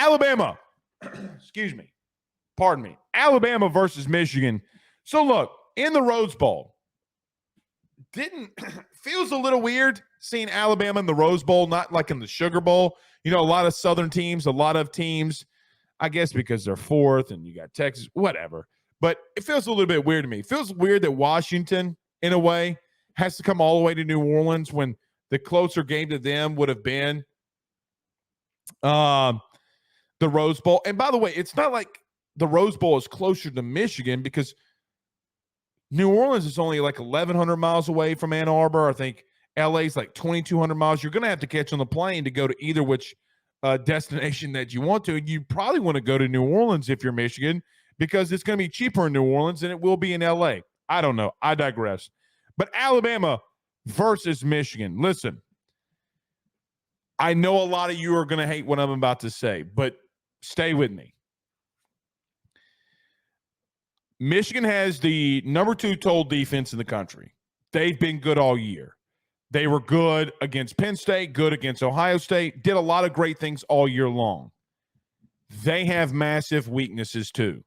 Alabama, excuse me, pardon me, Alabama versus Michigan. So look, in the Rose Bowl, feels a little weird seeing Alabama in the Rose Bowl, not like in the Sugar Bowl. You know, a lot of Southern teams, a lot of teams, I guess because they're fourth and you got Texas, whatever. But it feels a little bit weird to me. It feels weird that Washington, in a way, has to come all the way to New Orleans when the closer game to them would have been the Rose Bowl. And by the way, it's not like the Rose Bowl is closer to Michigan because New Orleans is only like 1,100 miles away from Ann Arbor. I think LA's like 2,200 miles. You're going to have to catch on the plane to go to either which destination that you want to. You probably want to go to New Orleans if you're Michigan because it's going to be cheaper in New Orleans than it will be in LA. I don't know. I digress. But Alabama versus Michigan. Listen, I know a lot of you are going to hate what I'm about to say, but stay with me. Michigan has the number 2 total defense in the country. They've been good all year. They were good against Penn State, good against Ohio State, did a lot of great things all year long. They have massive weaknesses too.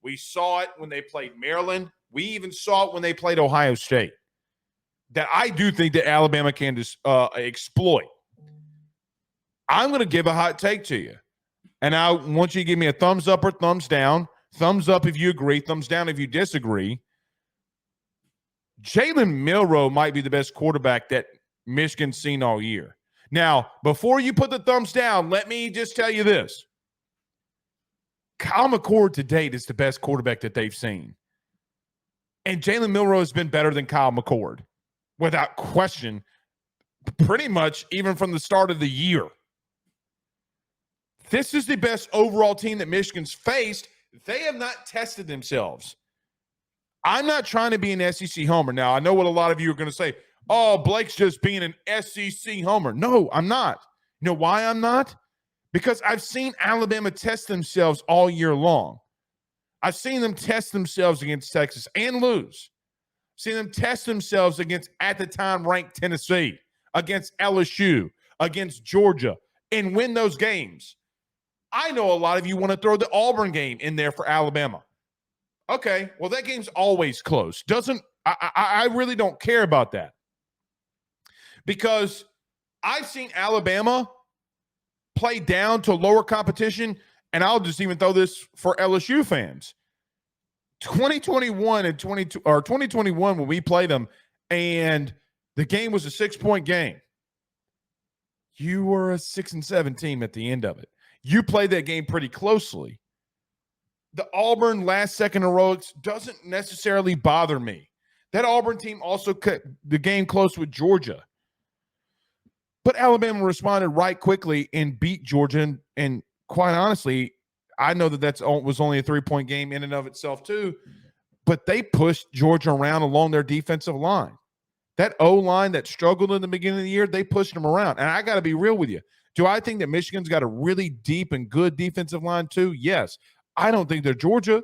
We saw it when they played Maryland. We even saw it when they played Ohio State. That I do think that Alabama can exploit. I'm going to give a hot take to you. And I want you to give me a thumbs up or thumbs down. Thumbs up if you agree, thumbs down if you disagree. Jalen Milroe might be the best quarterback that Michigan's seen all year. Now, before you put the thumbs down, let me just tell you this. Kyle McCord to date is the best quarterback that they've seen. And Jalen Milroe has been better than Kyle McCord, without question, pretty much even from the start of the year. This is the best overall team that Michigan's faced. They have not tested themselves. I'm not trying to be an SEC homer. Now, I know what a lot of you are going to say. Oh, Blake's just being an SEC homer. No, I'm not. You know why I'm not? Because I've seen Alabama test themselves all year long. I've seen them test themselves against Texas and lose. Seen them test themselves against, at the time, ranked Tennessee, against LSU, against Georgia, and win those games. I know a lot of you want to throw the Auburn game in there for Alabama. Okay, well, that game's always close. I really don't care about that. Because I've seen Alabama play down to lower competition, and I'll just even throw this for LSU fans. 2021 and 2021 when we played them, and the game was a 6-point game. You were a 6-7 team at the end of it. You played that game pretty closely. The Auburn last-second heroics doesn't necessarily bother me. That Auburn team also cut the game close with Georgia. But Alabama responded right quickly and beat Georgia. And quite honestly, I know that was only a 3-point game in and of itself too, but they pushed Georgia around along their defensive line. That O-line that struggled in the beginning of the year, they pushed them around. And I got to be real with you. Do I think that Michigan's got a really deep and good defensive line too? Yes. I don't think they're Georgia.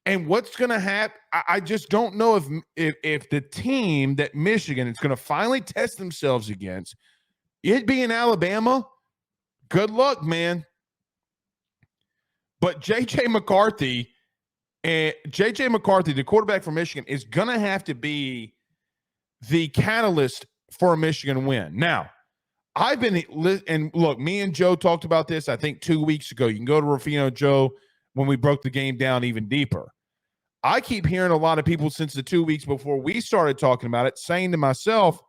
And what's going to happen, I just don't know if the team that Michigan is going to finally test themselves against, it being Alabama, good luck, man. But J.J. McCarthy, the quarterback for Michigan, is going to have to be the catalyst for a Michigan win. Now, and look, me and Joe talked about this, I think 2 weeks ago. You can go to Rufino Joe when we broke the game down even deeper. I keep hearing a lot of people since the 2 weeks before we started talking about it saying to myself,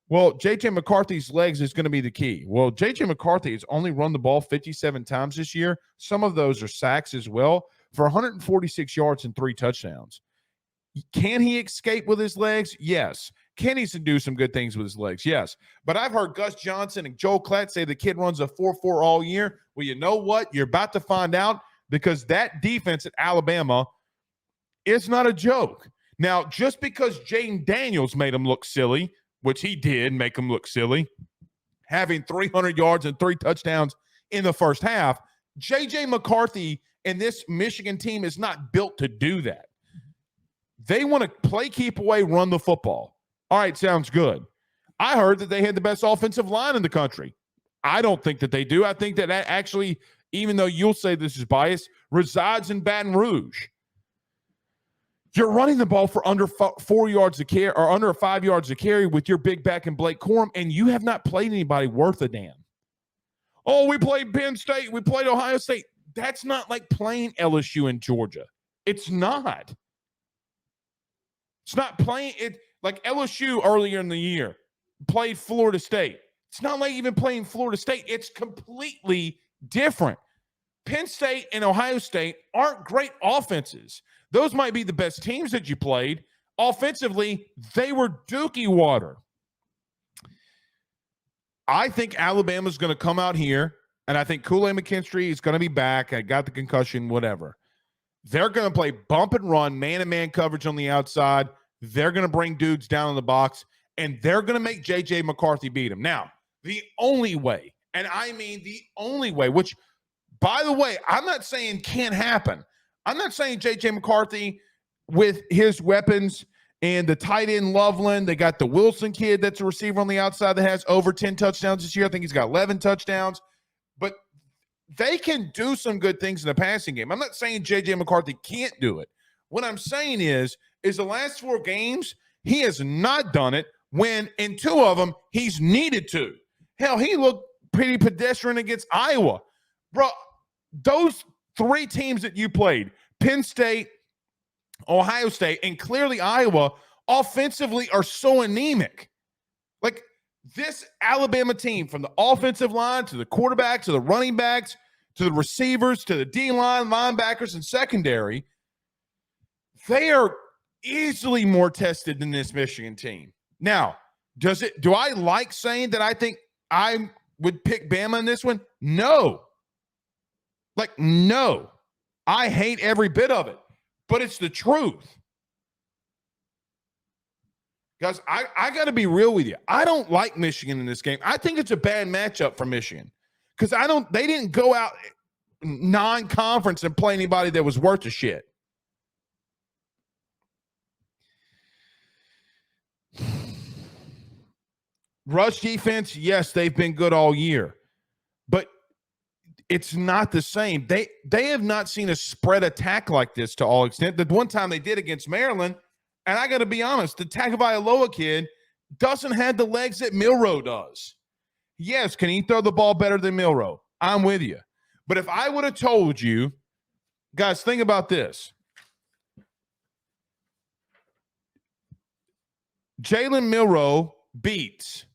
well, J.J. McCarthy's legs is going to be the key. Well, J.J. McCarthy has only run the ball 57 times this year. Some of those are sacks as well for 146 yards and 3 touchdowns. Can he escape with his legs? Yes. Can he do some good things with his legs? Yes. But I've heard Gus Johnson and Joel Klatt say the kid runs a 4.4 all year. Well, you know what? You're about to find out because that defense at Alabama is not a joke. Now, just because Jaden Daniels made him look silly, which he did make him look silly, having 300 yards and 3 touchdowns in the first half, J.J. McCarthy and this Michigan team is not built to do that. They want to play, keep away, run the football. All right, sounds good. I heard that they had the best offensive line in the country. I don't think that they do. I think that actually, even though you'll say this is biased, resides in Baton Rouge. You're running the ball for under 4 yards a carry or under 5 yards a carry with your big back and Blake Corum, and you have not played anybody worth a damn. Oh, we played Penn State. We played Ohio State. That's not like playing LSU in Georgia. It's not. It's not playing it like LSU earlier in the year played Florida State. It's not like even playing Florida State. It's completely different. Penn State and Ohio State aren't great offenses. Those might be the best teams that you played. Offensively, they were dookie water. I think Alabama's going to come out here, and I think Kool-Aid McKinstry is going to be back. I got the concussion, whatever. They're going to play bump and run, man-to-man coverage on the outside. They're going to bring dudes down in the box, and they're going to make J.J. McCarthy beat him. Now, the only way, and I mean the only way, which, by the way, I'm not saying can't happen. I'm not saying J.J. McCarthy with his weapons and the tight end Loveland. They got the Wilson kid that's a receiver on the outside that has over 10 touchdowns this year. I think he's got 11 touchdowns. But they can do some good things in the passing game. I'm not saying J.J. McCarthy can't do it. What I'm saying is the last 4 games, he has not done it when in 2 of them he's needed to. Hell, he looked pretty pedestrian against Iowa. Bro, those 3 teams that you played, Penn State, Ohio State, and clearly Iowa, offensively are so anemic. Like this Alabama team, from the offensive line to the quarterback to the running backs to the receivers to the D-line, linebackers, and secondary, they are easily more tested than this Michigan team. Now, do I like saying that I think I would pick Bama in this one? No. No. I hate every bit of it, but it's the truth. Guys, I got to be real with you. I don't like Michigan in this game. I think it's a bad matchup for Michigan because they didn't go out non-conference and play anybody that was worth a shit. Rush defense, yes, they've been good all year, but it's not the same. They have not seen a spread attack like this to all extent. The one time they did against Maryland, and I got to be honest, the Tagovailoa kid doesn't have the legs that Milroe does. Yes, can he throw the ball better than Milroe? I'm with you. But if I would have told you, guys, think about this. Jalen Milroe beats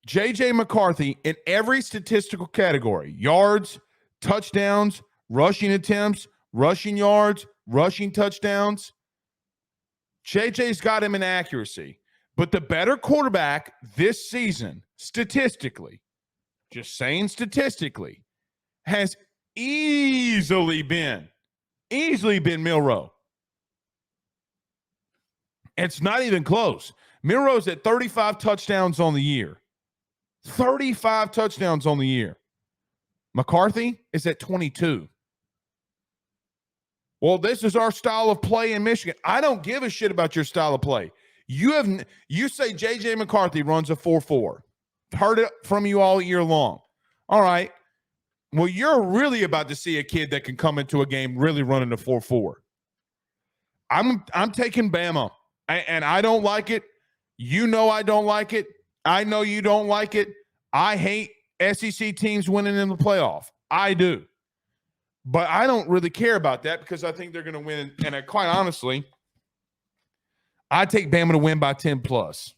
J.J. McCarthy in every statistical category: yards, touchdowns, rushing attempts, rushing yards, rushing touchdowns. J.J.'s got him in accuracy. But the better quarterback this season, statistically, just saying statistically, has easily been Milroe. It's not even close. Milroe's at 35 touchdowns on the year. 35 touchdowns on the year. McCarthy is at 22. Well, this is our style of play in Michigan. I don't give a shit about your style of play. You say J.J. McCarthy runs a 4-4. Heard it from you all year long. All right. Well, you're really about to see a kid that can come into a game really running a 4-4. I'm taking Bama, and I don't like it. You know I don't like it. I know you don't like it. I hate SEC teams winning in the playoff. I do. But I don't really care about that because I think they're going to win. And quite honestly, I take Bama to win by 10 plus.